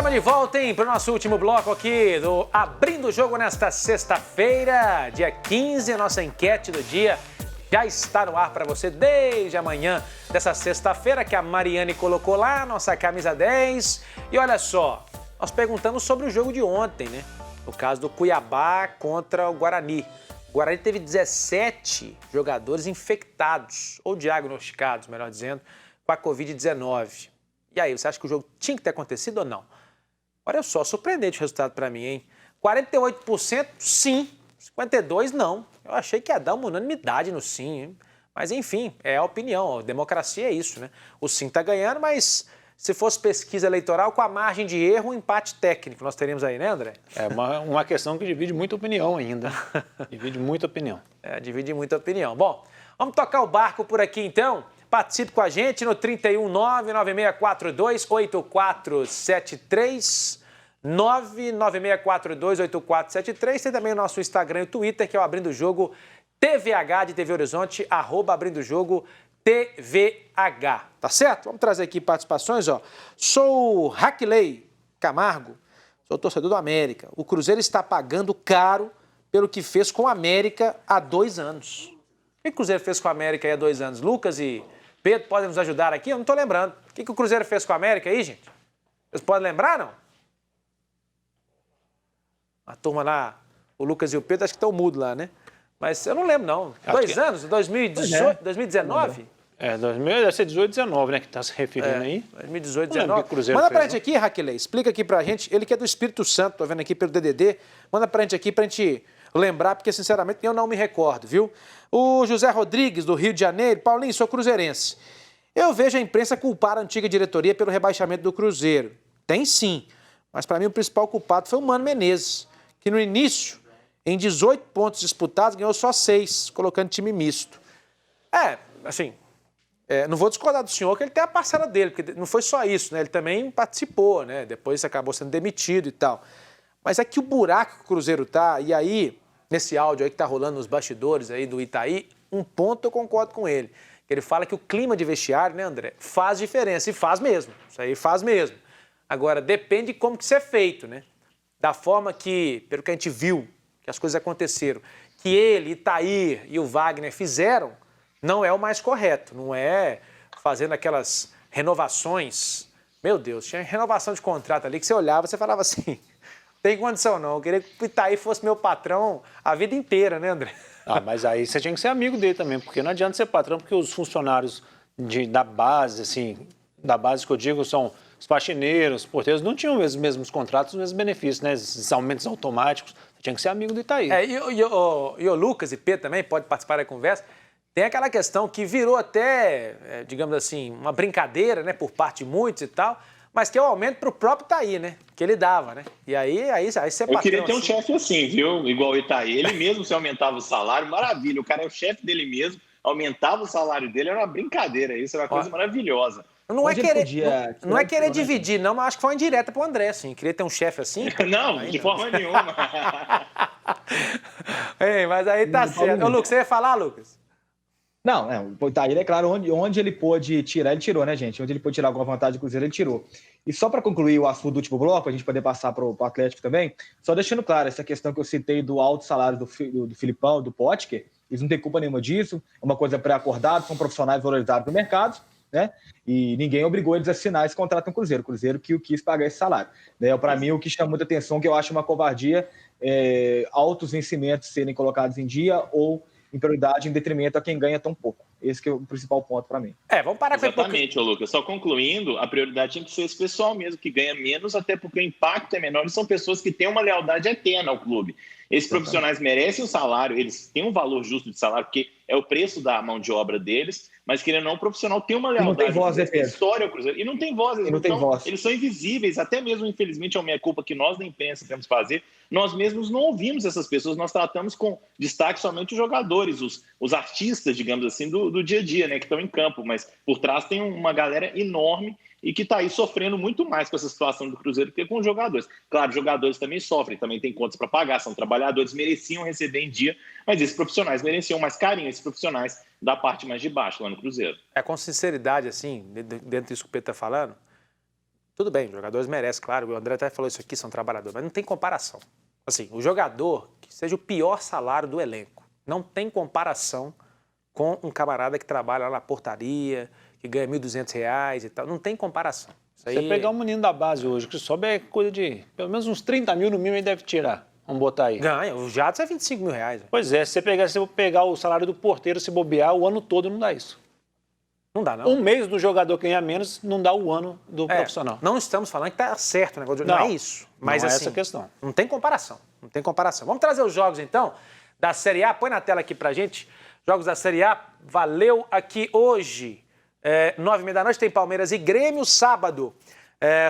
Estamos de volta, hein, para o nosso último bloco aqui do Abrindo o Jogo nesta sexta-feira, dia 15. A nossa enquete do dia já está no ar para você desde amanhã dessa sexta-feira, que a Mariane colocou lá, nossa camisa 10. E olha só, nós perguntamos sobre o jogo de ontem, né? No caso do Cuiabá contra o Guarani. O Guarani teve 17 jogadores infectados, ou diagnosticados, melhor dizendo, com a Covid-19. E aí, você acha que o jogo tinha que ter acontecido ou não? Olha só, surpreendente o resultado para mim, hein? 48% sim, 52% não. Eu achei que ia dar uma unanimidade no sim, hein? Mas enfim, é a opinião, a democracia é isso, né? O sim está ganhando, mas se fosse pesquisa eleitoral, com a margem de erro, um empate técnico nós teríamos aí, né, André? É uma questão que divide muita opinião ainda. Divide muita opinião. Divide muita opinião. Bom, vamos tocar o barco por aqui então. Participe com a gente no 319-9642-8473, 99642-8473. Tem também o nosso Instagram e o Twitter, que é o Abrindo o Jogo TVH de TV Horizonte, @Abrindo o Jogo TVH. Tá certo? Vamos trazer aqui participações, ó. Sou Raquilei Camargo, sou torcedor do América. O Cruzeiro está pagando caro pelo que fez com o América há 2 anos. O que o Cruzeiro fez com a América há 2 anos? Lucas e Pedro podem nos ajudar aqui? Eu não estou lembrando. O que o Cruzeiro fez com a América aí, gente? Vocês podem lembrar, não? A turma lá, o Lucas e o Pedro, acho que estão mudos lá, né? Mas eu não lembro, não. 2 anos? 2018, 2019? Deve ser 18, 19, né? Que está se referindo aí. 2018, 2019. Manda pra gente aqui, Raquelei. Explica aqui pra gente. Ele que é do Espírito Santo, tô vendo aqui pelo DDD. Manda pra gente aqui pra gente lembrar, porque sinceramente eu não me recordo, viu? O José Rodrigues, do Rio de Janeiro. Paulinho, sou cruzeirense. Eu vejo a imprensa culpar a antiga diretoria pelo rebaixamento do Cruzeiro. Tem sim, mas para mim o principal culpado foi o Mano Menezes, que no início, em 18 pontos disputados, ganhou só 6, colocando time misto. Não vou discordar do senhor que ele tem a parcela dele, porque não foi só isso, né? Ele também participou, né? Depois acabou sendo demitido e tal. Mas é que o buraco que o Cruzeiro tá, e aí, nesse áudio aí que tá rolando nos bastidores aí do Itaí, um ponto eu concordo com ele. Ele fala que o clima de vestiário, né, André, faz diferença, e faz mesmo. Isso aí faz mesmo. Agora, depende de como que isso é feito, né? Da forma que, pelo que a gente viu, que as coisas aconteceram, que ele, Itaí e o Wagner fizeram, não é o mais correto. Não é fazendo aquelas renovações. Meu Deus, tinha renovação de contrato ali que você olhava e você falava assim, tem condição não, eu queria que o Itaí fosse meu patrão a vida inteira, né, André? Mas aí você tinha que ser amigo dele também, porque não adianta ser patrão, porque os funcionários da base, assim, da base que eu digo, são os faxineiros, os porteiros, não tinham os mesmos contratos, os mesmos benefícios, né? Esses aumentos automáticos. Você tinha que ser amigo do Itaí. E o Lucas e Pedro também pode participar da conversa. Tem aquela questão que virou até, digamos assim, uma brincadeira, né, por parte de muitos e tal, mas que é o aumento para o próprio Itaí, né? Que ele dava, né? E aí você Eu queria ter um chefe assim, viu? Igual o Itaí. Ele mesmo se aumentava o salário, maravilha. O cara é o chefe dele mesmo, aumentava o salário dele, era uma brincadeira. Isso era uma coisa maravilhosa. Não é querer dividir, não, mas acho que foi uma indireta pro André, assim. Queria ter um chefe assim. Não, de forma nenhuma. Mas aí tá certo. Ô, Lucas, você ia falar, Lucas? Não, o Itaí, é claro, onde ele pôde tirar, ele tirou, né, gente? Onde ele pôde tirar alguma vantagem do Cruzeiro, ele tirou. E só para concluir o assunto do último bloco, a gente poder passar para o Atlético também, só deixando claro, essa questão que eu citei do alto salário do Filipão, do Potker, eles não têm culpa nenhuma disso, é uma coisa pré-acordada, são profissionais valorizados no mercado, né? E ninguém obrigou eles a assinar esse contrato com o Cruzeiro que quis pagar esse salário. Né? Para mim, o que chama muita atenção, que eu acho uma covardia, altos vencimentos serem colocados em dia ou em prioridade em detrimento a quem ganha tão pouco. Esse que é o principal ponto para mim. Vamos parar com exatamente, Lucas. Só concluindo, a prioridade tinha que ser esse pessoal mesmo, que ganha menos, até porque o impacto é menor e são pessoas que têm uma lealdade eterna ao clube. Esses profissionais merecem o salário, eles têm um valor justo de salário, porque é o preço da mão de obra deles, mas querendo ou não, o profissional tem uma lealdade. E não tem voz, tem história ao Cruzeiro. E não tem voz. Eles são invisíveis, até mesmo, infelizmente, é uma culpa que nós da imprensa temos que fazer. Nós mesmos não ouvimos essas pessoas, nós tratamos com destaque somente os jogadores, os artistas, digamos assim, do dia a dia, né, que estão em campo, mas por trás tem uma galera enorme e que está aí sofrendo muito mais com essa situação do Cruzeiro do que com os jogadores. Claro, os jogadores também sofrem, também tem contas para pagar, são trabalhadores, mereciam receber em dia, mas esses profissionais mereciam mais carinho, esses profissionais da parte mais de baixo lá no Cruzeiro. Com sinceridade, assim, dentro disso que o Pedro está falando, Tudo bem, os jogadores merecem, claro, o André até falou isso aqui, são trabalhadores, mas não tem comparação. Assim, o jogador que seja o pior salário do elenco, não tem comparação com um camarada que trabalha lá na portaria, que ganha R$1.200 e tal, não tem comparação. Isso aí... Você pegar um menino da base hoje, que sobe é coisa de, pelo menos uns 30 mil no mínimo ele deve tirar. Vamos botar aí. Ganha, o Jadson é R$25 mil. Pois é, se você pegar o salário do porteiro, se bobear, o ano todo não dá isso. Não dá, não. Um mês do jogador que ganha menos não dá o ano do profissional. Não estamos falando que tá certo o negócio. Não é isso. Mas não assim, é essa questão. Não tem comparação. Não tem comparação. Vamos trazer os jogos, então, da Série A. Põe na tela aqui pra gente. Jogos da Série A. Valeu aqui hoje. 9h30 da noite tem Palmeiras e Grêmio. Sábado,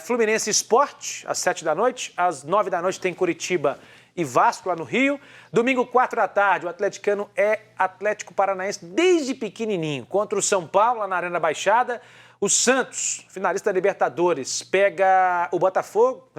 Fluminense Sport, às 7 da noite. Às 9 da noite tem Curitiba e Vasco lá no Rio. Domingo, 4 da tarde, o atleticano é Atlético Paranaense desde pequenininho. Contra o São Paulo, lá na Arena Baixada. O Santos, finalista da Libertadores, pega o Botafogo.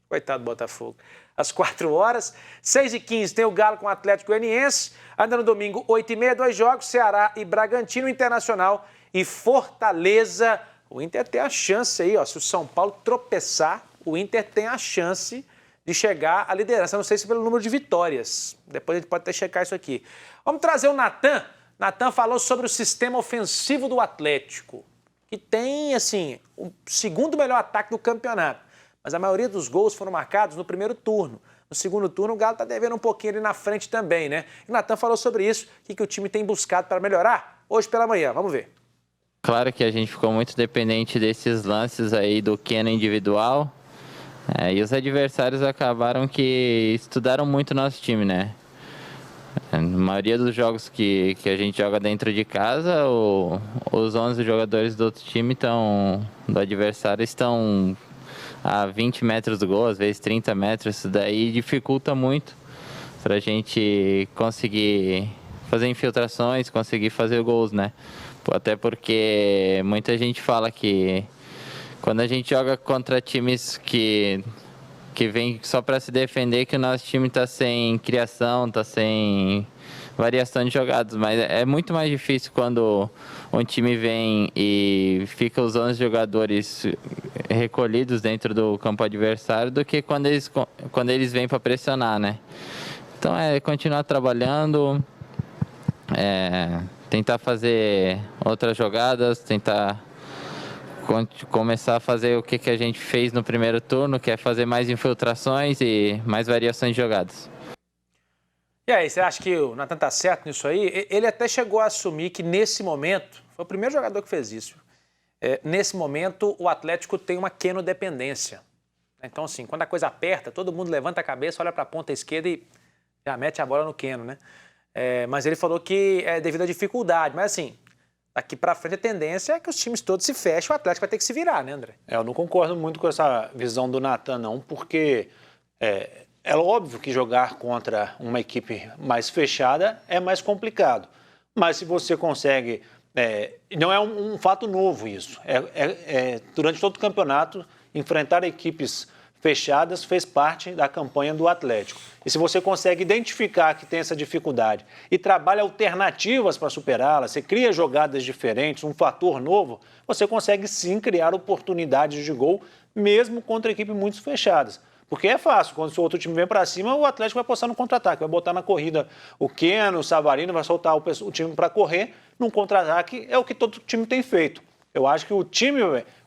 Coitado do Botafogo. Às 4 horas. 6h15 tem o Galo com o Atlético Goianiense. Ainda no domingo, 8h30, 2 jogos. Ceará e Bragantino, Internacional e Fortaleza. O Inter tem a chance aí, ó. Se o São Paulo tropeçar, o Inter tem a chance de chegar à liderança. Não sei se pelo número de vitórias. Depois a gente pode até checar isso aqui. Vamos trazer o Natan. Natan falou sobre o sistema ofensivo do Atlético, que tem, assim, o segundo melhor ataque do campeonato. Mas a maioria dos gols foram marcados no primeiro turno. No segundo turno, o Galo está devendo um pouquinho ali na frente também, né? E o Natan falou sobre isso, o que o time tem buscado para melhorar hoje pela manhã. Vamos ver. Claro que a gente ficou muito dependente desses lances aí do Keno individual. E os adversários acabaram que estudaram muito o nosso time, né? Na maioria dos jogos que a gente joga dentro de casa, os 11 jogadores do outro time do adversário estão a 20 metros do gol, às vezes 30 metros. Isso daí dificulta muito para a gente conseguir fazer infiltrações, conseguir fazer gols, né? Até porque muita gente fala que quando a gente joga contra times que vem só para se defender, que o nosso time está sem criação, está sem variação de jogadas. Mas é muito mais difícil quando um time vem e fica os 11 jogadores recolhidos dentro do campo adversário do que quando eles vêm para pressionar, né? Então é continuar trabalhando, tentar fazer outras jogadas, tentar começar a fazer o que a gente fez no primeiro turno, que é fazer mais infiltrações e mais variações de jogadas. E aí, você acha que o Natan tá certo nisso aí? Ele até chegou a assumir que nesse momento, foi o primeiro jogador que fez isso, nesse momento o Atlético tem uma quenodependência. Então assim, quando a coisa aperta, todo mundo levanta a cabeça, olha para a ponta esquerda e já mete a bola no queno, né? Mas ele falou que é devido à dificuldade, mas assim, daqui para frente a tendência é que os times todos se fechem, o Atlético vai ter que se virar, né, André? Eu não concordo muito com essa visão do Natan, não, porque é óbvio que jogar contra uma equipe mais fechada é mais complicado. Mas se você consegue... não é um fato novo isso. Durante todo o campeonato, enfrentar equipes fechadas fez parte da campanha do Atlético. E se você consegue identificar que tem essa dificuldade e trabalha alternativas para superá-la, você cria jogadas diferentes, um fator novo, você consegue sim criar oportunidades de gol, mesmo contra equipes muito fechadas. Porque é fácil, quando o outro time vem para cima, o Atlético vai apostar no contra-ataque, vai botar na corrida o Keno, o Savarino, vai soltar o time para correr, num contra-ataque é o que todo time tem feito. Eu acho que o time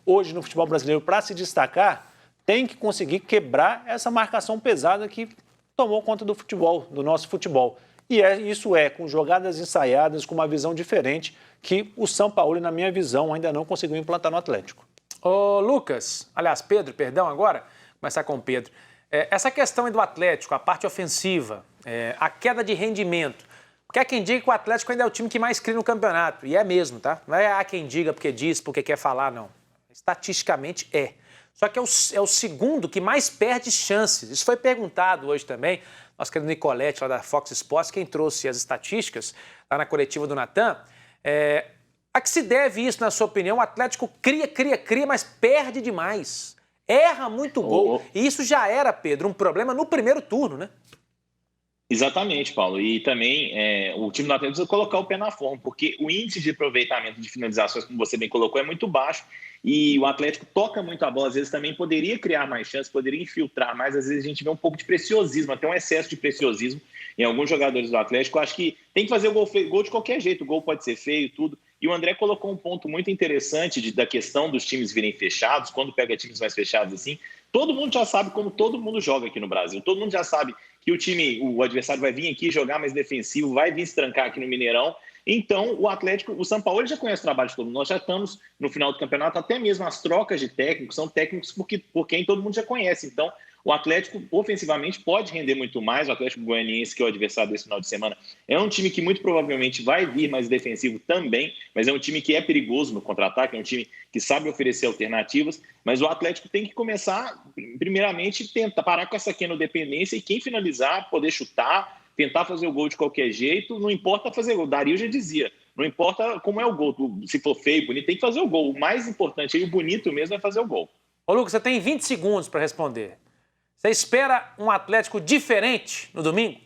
hoje no futebol brasileiro, para se destacar, tem que conseguir quebrar essa marcação pesada que tomou conta do futebol, do nosso futebol. E isso com jogadas ensaiadas, com uma visão diferente, que o Sampaoli, na minha visão, ainda não conseguiu implantar no Atlético. Ô Lucas, aliás, Pedro, perdão agora, começar com o Pedro. Essa questão aí do Atlético, a parte ofensiva, a queda de rendimento, porque há quem diga que o Atlético ainda é o time que mais cria no campeonato, e é mesmo, tá? Não é há quem diga porque diz, porque quer falar, não. Estatisticamente é. Só que é o segundo que mais perde chances. Isso foi perguntado hoje também. Nosso querido Nicolete, lá da Fox Sports, quem trouxe as estatísticas lá na coletiva do Natan. A que se deve isso, na sua opinião? O Atlético cria, mas perde demais. Erra muito gol. E isso já era, Pedro, um problema no primeiro turno, né? Exatamente, Paulo. E também o time do Atlético precisa colocar o pé na forma, porque o índice de aproveitamento de finalizações, como você bem colocou, é muito baixo. E o Atlético toca muito a bola, às vezes também poderia criar mais chances, poderia infiltrar mais. Às vezes a gente vê um pouco de preciosismo, até um excesso de preciosismo em alguns jogadores do Atlético. Eu acho que tem que fazer o gol de qualquer jeito, o gol pode ser feio, tudo. E o André colocou um ponto muito interessante da questão dos times virem fechados, quando pega times mais fechados assim. Todo mundo já sabe como todo mundo joga aqui no Brasil, todo mundo já sabe que o adversário vai vir aqui jogar mais defensivo, vai vir se trancar aqui no Mineirão. Então, o Atlético, o Sampaoli já conhece o trabalho de todo mundo. Nós já estamos no final do campeonato, até mesmo as trocas de técnicos são técnicos por quem todo mundo já conhece. Então, o Atlético, ofensivamente, pode render muito mais. O Atlético Goianiense, que é o adversário desse final de semana, é um time que muito provavelmente vai vir mais defensivo também, mas é um time que é perigoso no contra-ataque, é um time que sabe oferecer alternativas, mas o Atlético tem que começar, primeiramente, tentar parar com essa dependência e quem finalizar, poder chutar, tentar fazer o gol de qualquer jeito, não importa fazer gol. Dario já dizia, não importa como é o gol, se for feio, bonito, tem que fazer o gol. O mais importante, o bonito mesmo, é fazer o gol. Ô, Lucas, você tem 20 segundos para responder. Você espera um Atlético diferente no domingo?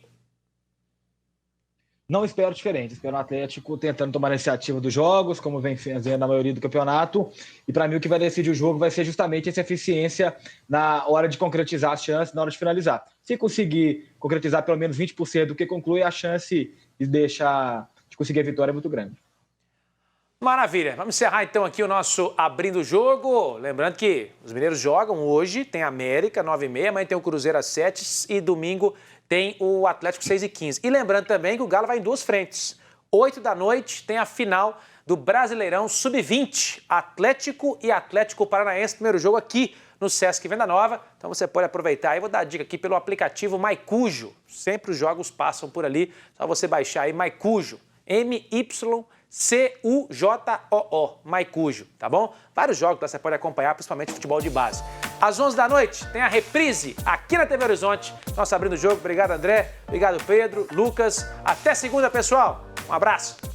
Não espero diferente. Espero um Atlético tentando tomar a iniciativa dos jogos, como vem fazendo na maioria do campeonato. E para mim o que vai decidir o jogo vai ser justamente essa eficiência na hora de concretizar as chances, na hora de finalizar. Se conseguir concretizar pelo menos 20% do que conclui, a chance de conseguir a vitória é muito grande. Maravilha. Vamos encerrar então aqui o nosso Abrindo o Jogo. Lembrando que os mineiros jogam hoje, tem América 9h30, amanhã tem o Cruzeiro às 7h e domingo tem o Atlético 6h15. E lembrando também que o Galo vai em duas frentes. 8 da noite tem a final do Brasileirão Sub-20, Atlético e Atlético Paranaense, primeiro jogo aqui no Sesc Venda Nova. Então você pode aproveitar. Eu vou dar a dica aqui pelo aplicativo Maicujo. Sempre os jogos passam por ali, só você baixar aí Maicujo, MYCUJOO, Maicujo, tá bom? Vários jogos que você pode acompanhar, principalmente futebol de base. Às 11 da noite tem a reprise aqui na TV Horizonte. Nosso Abrindo o Jogo. Obrigado, André. Obrigado, Pedro, Lucas. Até segunda, pessoal. Um abraço.